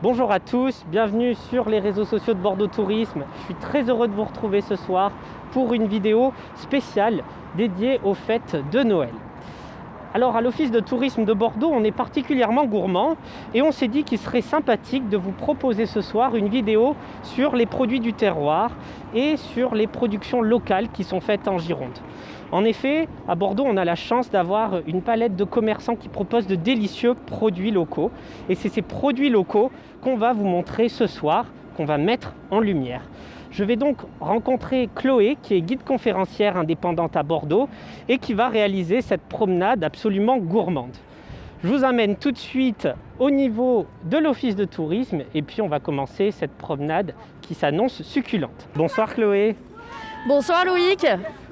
Bonjour à tous, bienvenue sur les réseaux sociaux de Bordeaux Tourisme. Je suis très heureux de vous retrouver ce soir pour une vidéo spéciale dédiée aux fêtes de Noël. Alors à l'Office de tourisme de Bordeaux, on est particulièrement gourmand et on s'est dit qu'il serait sympathique de vous proposer ce soir une vidéo sur les produits du terroir et sur les productions locales qui sont faites en Gironde. En effet, à Bordeaux, on a la chance d'avoir une palette de commerçants qui proposent de délicieux produits locaux. Et c'est ces produits locaux qu'on va vous montrer ce soir, qu'on va mettre en lumière. Je vais donc rencontrer Chloé, qui est guide conférencière indépendante à Bordeaux et qui va réaliser cette promenade absolument gourmande. Je vous amène tout de suite au niveau de l'Office de tourisme et puis on va commencer cette promenade qui s'annonce succulente. Bonsoir Chloé. Bonsoir Loïc.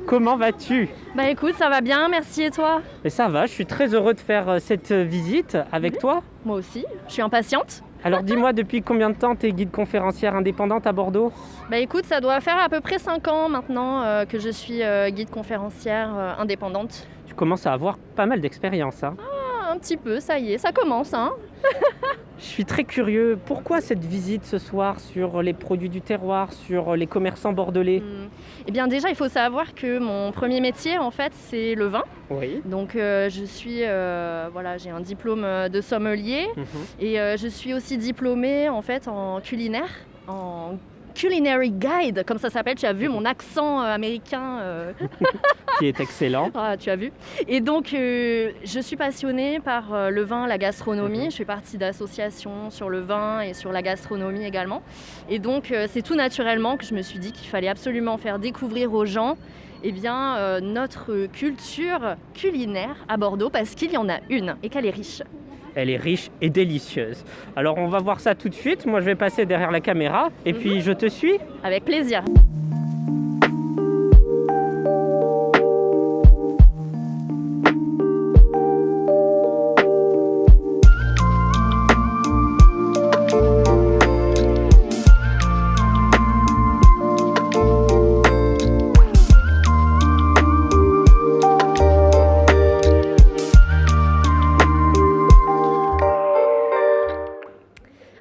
Comment vas-tu? Bah écoute, ça va bien, merci et toi? Et ça va, je suis très heureux de faire cette visite avec toi. Moi aussi, je suis impatiente. Alors dis-moi, depuis combien de temps tu es guide conférencière indépendante à Bordeaux? Bah écoute, ça doit faire à peu près 5 ans maintenant que je suis guide conférencière indépendante. Tu commences à avoir pas mal d'expérience, hein? Ah, un petit peu, ça y est, ça commence, hein. Je suis très curieux, pourquoi cette visite ce soir sur les produits du terroir, sur les commerçants bordelais? Eh bien déjà, il faut savoir que mon premier métier, en fait, c'est le vin. Oui. Donc je suis, j'ai un diplôme de sommelier et je suis aussi diplômée en fait en culinaire, en culinary guide, comme ça s'appelle. Tu as vu mon accent américain Qui est excellent. Ah, tu as vu. Et donc je suis passionnée par le vin, la gastronomie. Je fais partie d'associations sur le vin et sur la gastronomie également. Et donc c'est tout naturellement que je me suis dit qu'il fallait absolument faire découvrir aux gens notre culture culinaire à Bordeaux, parce qu'il y en a une et qu'elle est riche. Elle est riche et délicieuse. Alors on va voir ça tout de suite. Moi je vais passer derrière la caméra et puis je te suis. Avec plaisir.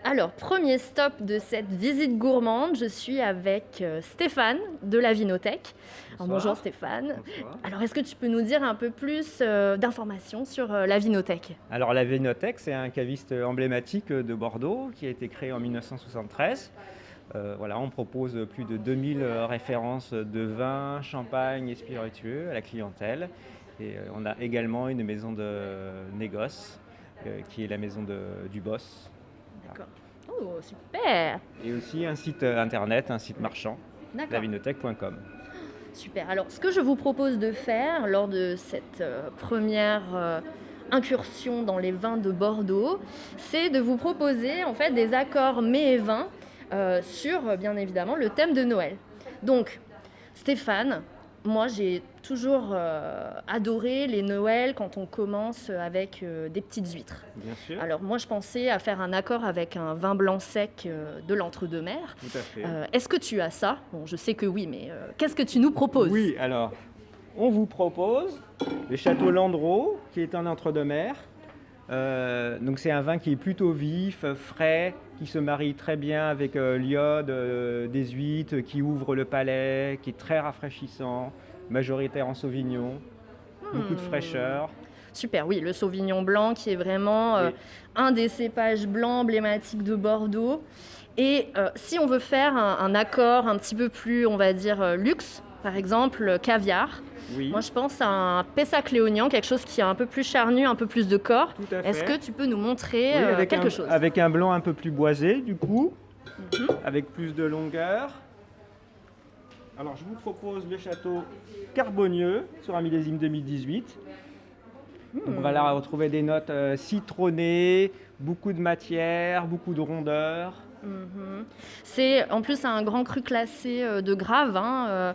Alors, premier stop de cette visite gourmande, je suis avec Stéphane de la Vinothèque. Alors, bonjour Stéphane. Bonsoir. Alors, est-ce que tu peux nous dire un peu plus d'informations sur la Vinothèque? Alors la Vinothèque, c'est un caviste emblématique de Bordeaux qui a été créé en 1973. On propose plus de 2000 références de vins, champagne et spiritueux à la clientèle. Et on a également une maison de négoce qui est la maison du boss. D'accord. Oh, super. Et aussi un site internet, un site marchand, D'accord. lavinothèque.com. Super. Alors, ce que je vous propose de faire lors de cette première incursion dans les vins de Bordeaux, c'est de vous proposer en fait des accords mets et vins sur, bien évidemment, le thème de Noël. Donc, Stéphane, moi j'ai toujours adoré les Noëls quand on commence avec des petites huîtres. Bien sûr. Alors moi je pensais à faire un accord avec un vin blanc sec de l'entre-deux-mers. Tout à fait. Est-ce que tu as ça? Bon, je sais que oui, mais qu'est-ce que tu nous proposes? Oui, alors, on vous propose le Château Landreau, qui est un entre-deux-mers. Donc c'est un vin qui est plutôt vif, frais, qui se marie très bien avec l'iode des huîtres, qui ouvre le palais, qui est très rafraîchissant, majoritaire en Sauvignon, beaucoup de fraîcheur. Super, oui, le Sauvignon blanc qui est vraiment Oui. un des cépages blancs emblématiques de Bordeaux. Et si on veut faire un accord un petit peu plus, on va dire, luxe, par exemple, caviar, Oui, moi je pense à un Pessac-Léognan, quelque chose qui est un peu plus charnu, un peu plus de corps. tout à fait. Est-ce que tu peux nous montrer Oui, avec quelque chose? avec un blanc un peu plus boisé, du coup, avec plus de longueur. Alors, je vous propose le château Carbonieux sur un millésime 2018. Donc, on va là retrouver des notes citronnées, beaucoup de matière, beaucoup de rondeur. C'est en plus un grand cru classé de Grave.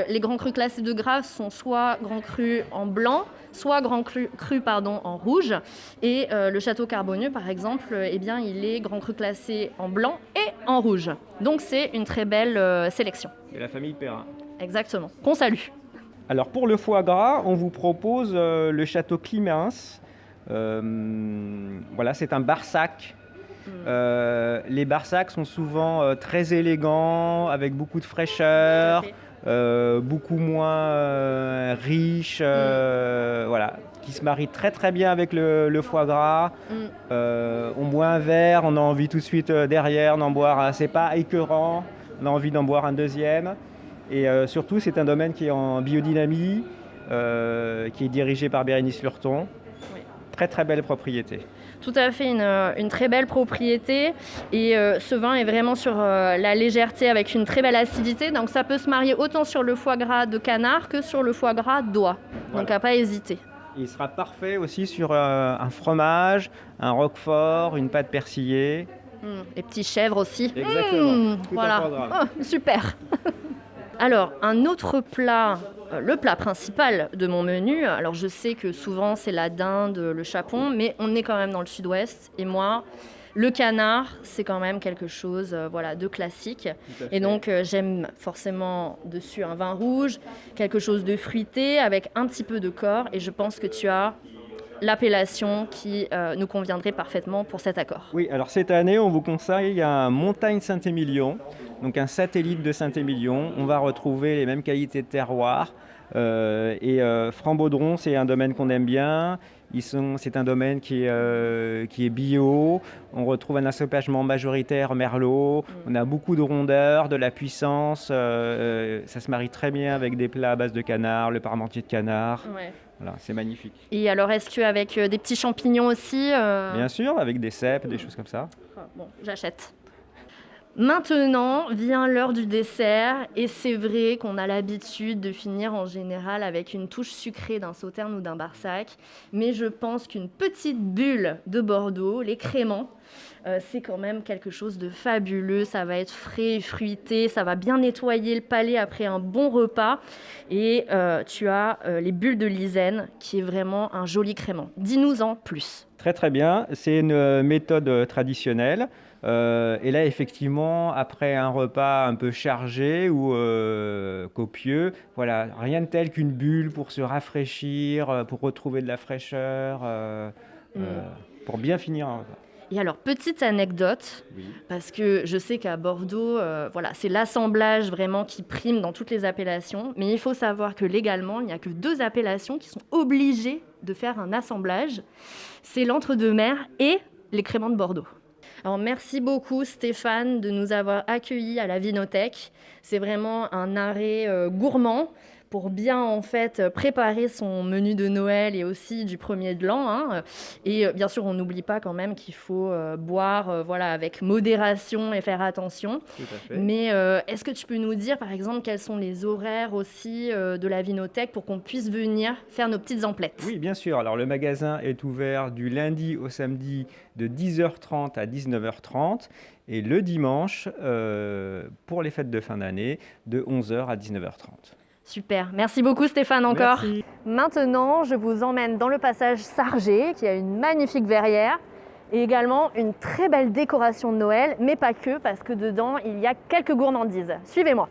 Les grands crus classés de Grave sont soit grands crus en blanc, soit grands crus en rouge. Et le Château Carbonieux, par exemple, il est grand cru classé en blanc et en rouge. Donc c'est une très belle sélection. De la famille Perrin. Exactement. Qu'on salue. Alors pour le foie gras, on vous propose le château Climens. Voilà, c'est un Barsac Les barsacs sont souvent très élégants, avec beaucoup de fraîcheur, beaucoup moins riches, voilà, qui se marient très très bien avec le foie gras. On boit un verre, on a envie tout de suite derrière d'en boire un. C'est pas écœurant, on a envie d'en boire un deuxième. Et surtout, c'est un domaine qui est en biodynamie, qui est dirigé par Bérénice Lurton. Oui. Très très belle propriété. Tout à fait, une très belle propriété. Et ce vin est vraiment sur la légèreté avec une très belle acidité. Donc ça peut se marier autant sur le foie gras de canard que sur le foie gras d'oie. Voilà. Donc à pas hésiter. Il sera parfait aussi sur un fromage, un roquefort, une pâte persillée. Les petits chèvres aussi. Exactement. Voilà. Oh, super. Alors, un autre plat, le plat principal de mon menu, alors je sais que souvent c'est la dinde, le chapon, mais on est quand même dans le sud-ouest. Et moi, le canard, c'est quand même quelque chose de classique. Et donc, j'aime forcément dessus un vin rouge, quelque chose de fruité avec un petit peu de corps. Et je pense que tu as l'appellation qui nous conviendrait parfaitement pour cet accord. Oui, alors cette année, on vous conseille un Montagne Saint-Émilion, donc un satellite de Saint-Émilion. On va retrouver les mêmes qualités de terroir. Franc-Baudron, c'est un domaine qu'on aime bien. C'est un domaine qui est bio. On retrouve un assoupagement majoritaire merlot. On a beaucoup de rondeur, de la puissance. Ça se marie très bien avec des plats à base de canard, le parmentier de canard. Ouais. Voilà, c'est magnifique. Et alors, est-ce qu'avec des petits champignons aussi Bien sûr, avec des cèpes, des choses comme ça. Bon, j'achète. Maintenant vient l'heure du dessert et c'est vrai qu'on a l'habitude de finir en général avec une touche sucrée d'un sauterne ou d'un barsac, mais je pense qu'une petite bulle de Bordeaux, les créments, c'est quand même quelque chose de fabuleux. Ça va être frais et fruité, ça va bien nettoyer le palais après un bon repas. Et tu as les bulles de Lisène qui est vraiment un joli crément. Dis-nous-en plus. Très très bien, c'est une méthode traditionnelle. Et là, effectivement, après un repas un peu chargé ou copieux, voilà, rien de tel qu'une bulle pour se rafraîchir, pour retrouver de la fraîcheur, pour bien finir un repas. Et alors, petite anecdote, parce que je sais qu'à Bordeaux, c'est l'assemblage vraiment qui prime dans toutes les appellations, mais il faut savoir que légalement, il n'y a que 2 appellations qui sont obligées de faire un assemblage. C'est l'entre-deux-mer et les créments de Bordeaux. Alors, merci beaucoup Stéphane de nous avoir accueillis à la Vinothèque. C'est vraiment un arrêt gourmand pour bien en fait préparer son menu de Noël et aussi du premier de l'an. Et bien sûr, on n'oublie pas quand même qu'il faut boire avec modération et faire attention. Tout à fait. Mais est-ce que tu peux nous dire par exemple quels sont les horaires aussi de la Vinothèque pour qu'on puisse venir faire nos petites emplettes? Oui, bien sûr. Alors le magasin est ouvert du lundi au samedi de 10h30 à 19h30 et le dimanche pour les fêtes de fin d'année de 11h à 19h30. Super, merci beaucoup Stéphane encore. Merci. Maintenant, je vous emmène dans le passage Sargé, qui a une magnifique verrière et également une très belle décoration de Noël, mais pas que, parce que dedans, il y a quelques gourmandises. Suivez-moi.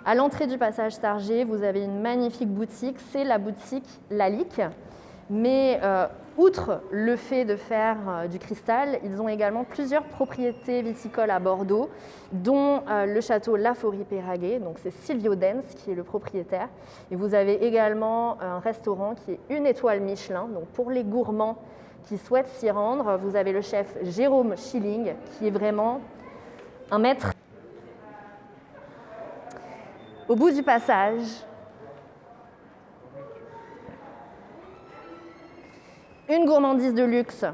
À l'entrée du passage Sargé, vous avez une magnifique boutique, c'est la boutique Lalique. Mais outre le fait de faire du cristal, ils ont également plusieurs propriétés viticoles à Bordeaux, dont le château La Forie-Péraguet, donc c'est Silvio Dens qui est le propriétaire. Et vous avez également un restaurant qui est une étoile Michelin, donc pour les gourmands qui souhaitent s'y rendre, vous avez le chef Jérôme Schilling, qui est vraiment un maître. Au bout du passage, une gourmandise de luxe.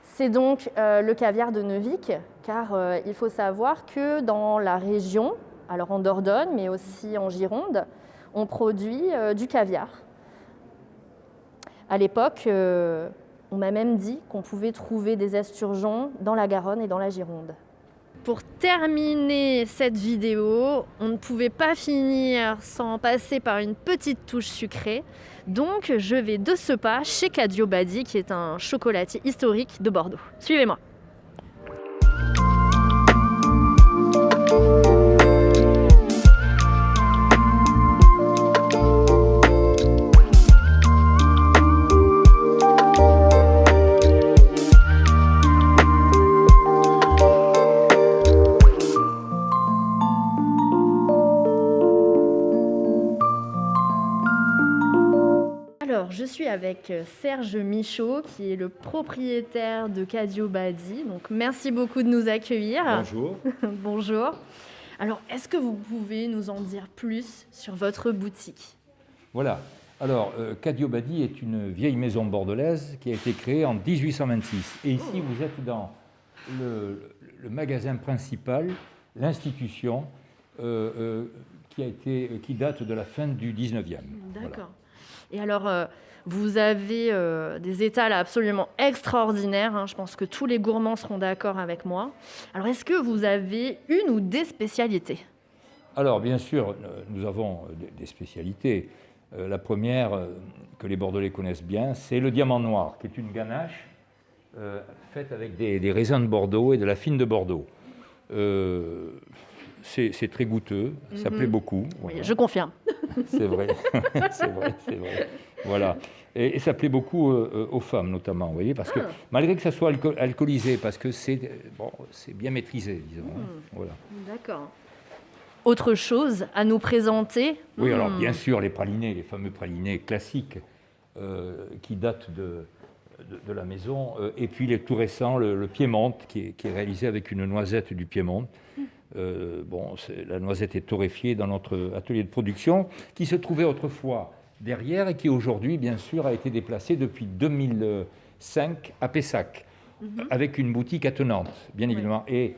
C'est donc le caviar de Neuvic, car il faut savoir que dans la région, alors en Dordogne, mais aussi en Gironde, on produit du caviar. À l'époque, on m'a même dit qu'on pouvait trouver des esturgeons dans la Garonne et dans la Gironde. Pour terminer cette vidéo, on ne pouvait pas finir sans passer par une petite touche sucrée. Donc je vais de ce pas chez Cadio Badi, qui est un chocolatier historique de Bordeaux. Suivez-moi. Alors, je suis avec Serge Michaud, qui est le propriétaire de Cadio Badi. Donc, merci beaucoup de nous accueillir. Bonjour. Bonjour. Alors, est-ce que vous pouvez nous en dire plus sur votre boutique? Voilà. Alors, Cadio Badi est une vieille maison bordelaise qui a été créée en 1826. Et ici, vous êtes dans le magasin principal, l'institution, qui date de la fin du 19e. D'accord. Voilà. Et alors, vous avez des étals absolument extraordinaires. Hein. Je pense que tous les gourmands seront d'accord avec moi. Alors, est-ce que vous avez une ou des spécialités? Alors, bien sûr, nous avons des spécialités. La première, que les Bordelais connaissent bien, c'est le diamant noir, qui est une ganache faite avec des raisins de Bordeaux et de la fine de Bordeaux. C'est très goûteux, ça plaît beaucoup. Oui, voilà. je confirme. C'est vrai, c'est vrai. Voilà. Et ça plaît beaucoup aux femmes, notamment, vous voyez, parce que malgré que ça soit alcoolisé, parce que c'est bien maîtrisé, disons. Voilà. D'accord. Autre chose à nous présenter? Oui, alors bien sûr, les pralinés, les fameux pralinés classiques qui datent de la maison, et puis les tout récents, le Piémont, qui est réalisé avec une noisette du Piémont. La noisette est torréfiée dans notre atelier de production, qui se trouvait autrefois derrière et qui aujourd'hui, bien sûr, a été déplacé depuis 2005 à Pessac, avec une boutique attenante, bien évidemment. Et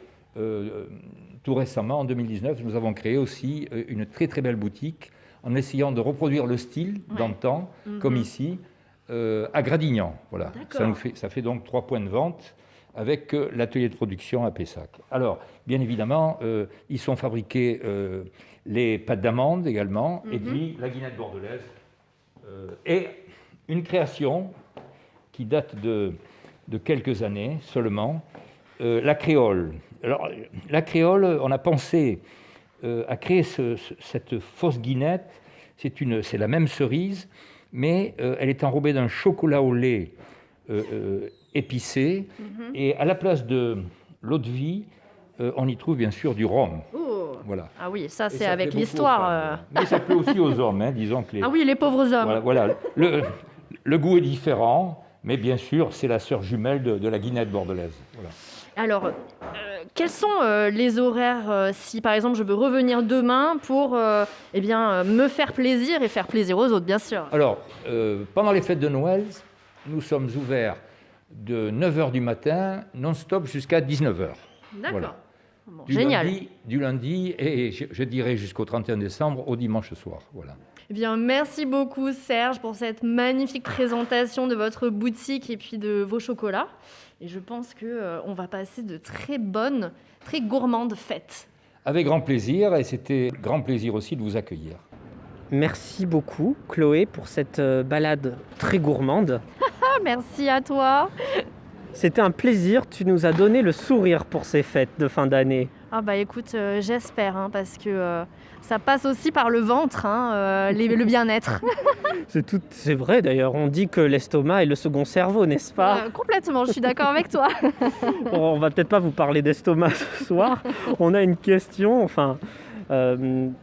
tout récemment, en 2019, nous avons créé aussi une très très belle boutique en essayant de reproduire le style d'antan, comme ici, à Gradignan. Voilà. Ça fait donc 3 points de vente avec l'atelier de production à Pessac. Alors, bien évidemment, ils sont fabriqués les pâtes d'amande également, et puis la guinette bordelaise, et une création qui date de quelques années seulement, la créole. Alors, la créole, on a pensé à créer cette fausse guinette. C'est la même cerise, mais elle est enrobée d'un chocolat au lait épicé, et à la place de l'eau de vie, on y trouve bien sûr du rhum. Voilà. Ah oui, ça c'est avec l'histoire. Mais ça plaît aussi aux hommes, hein, disons que Ah oui, les pauvres hommes. Voilà. Le goût est différent, mais bien sûr, c'est la sœur jumelle de la guinette bordelaise. Voilà. Alors, quels sont les horaires si par exemple je veux revenir demain pour me faire plaisir et faire plaisir aux autres, bien sûr? Alors, pendant les fêtes de Noël, nous sommes ouverts de 9h du matin, non-stop, jusqu'à 19h. D'accord. Voilà. Bon, génial. Du lundi et je dirais jusqu'au 31 décembre, au dimanche soir. Voilà. Eh bien, merci beaucoup Serge pour cette magnifique présentation de votre boutique et puis de vos chocolats. Et je pense qu'on va passer de très bonnes, très gourmandes fêtes. Avec grand plaisir, et c'était grand plaisir aussi de vous accueillir. Merci beaucoup Chloé pour cette balade très gourmande. Merci à toi. C'était un plaisir, tu nous as donné le sourire pour ces fêtes de fin d'année. Ah bah écoute, j'espère, parce que ça passe aussi par le ventre, le bien-être. C'est vrai d'ailleurs, on dit que l'estomac est le second cerveau, n'est-ce pas? Complètement, je suis d'accord avec toi. On va peut-être pas vous parler d'estomac ce soir, on a une question,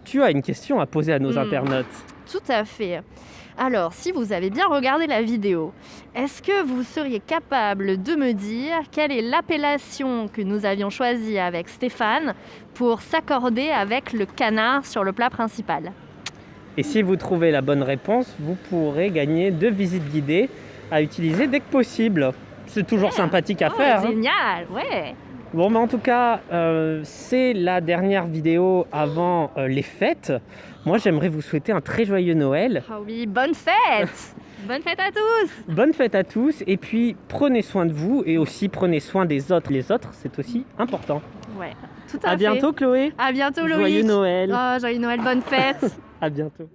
tu as une question à poser à nos internautes. Tout à fait. Alors, si vous avez bien regardé la vidéo, est-ce que vous seriez capable de me dire quelle est l'appellation que nous avions choisie avec Stéphane pour s'accorder avec le canard sur le plat principal? Et si vous trouvez la bonne réponse, vous pourrez gagner 2 visites guidées à utiliser dès que possible. C'est toujours sympathique à faire. Génial, ouais. Bon, mais en tout cas, c'est la dernière vidéo avant les fêtes. Moi, j'aimerais vous souhaiter un très joyeux Noël. Ah oui, bonne fête. Bonne fête à tous. Bonne fête à tous. Et puis, prenez soin de vous et aussi prenez soin des autres. Les autres, c'est aussi important. Ouais, tout à fait. À bientôt Chloé. À bientôt Loïc. Joyeux Noël. Oh, joyeux Noël, bonne fête. À bientôt.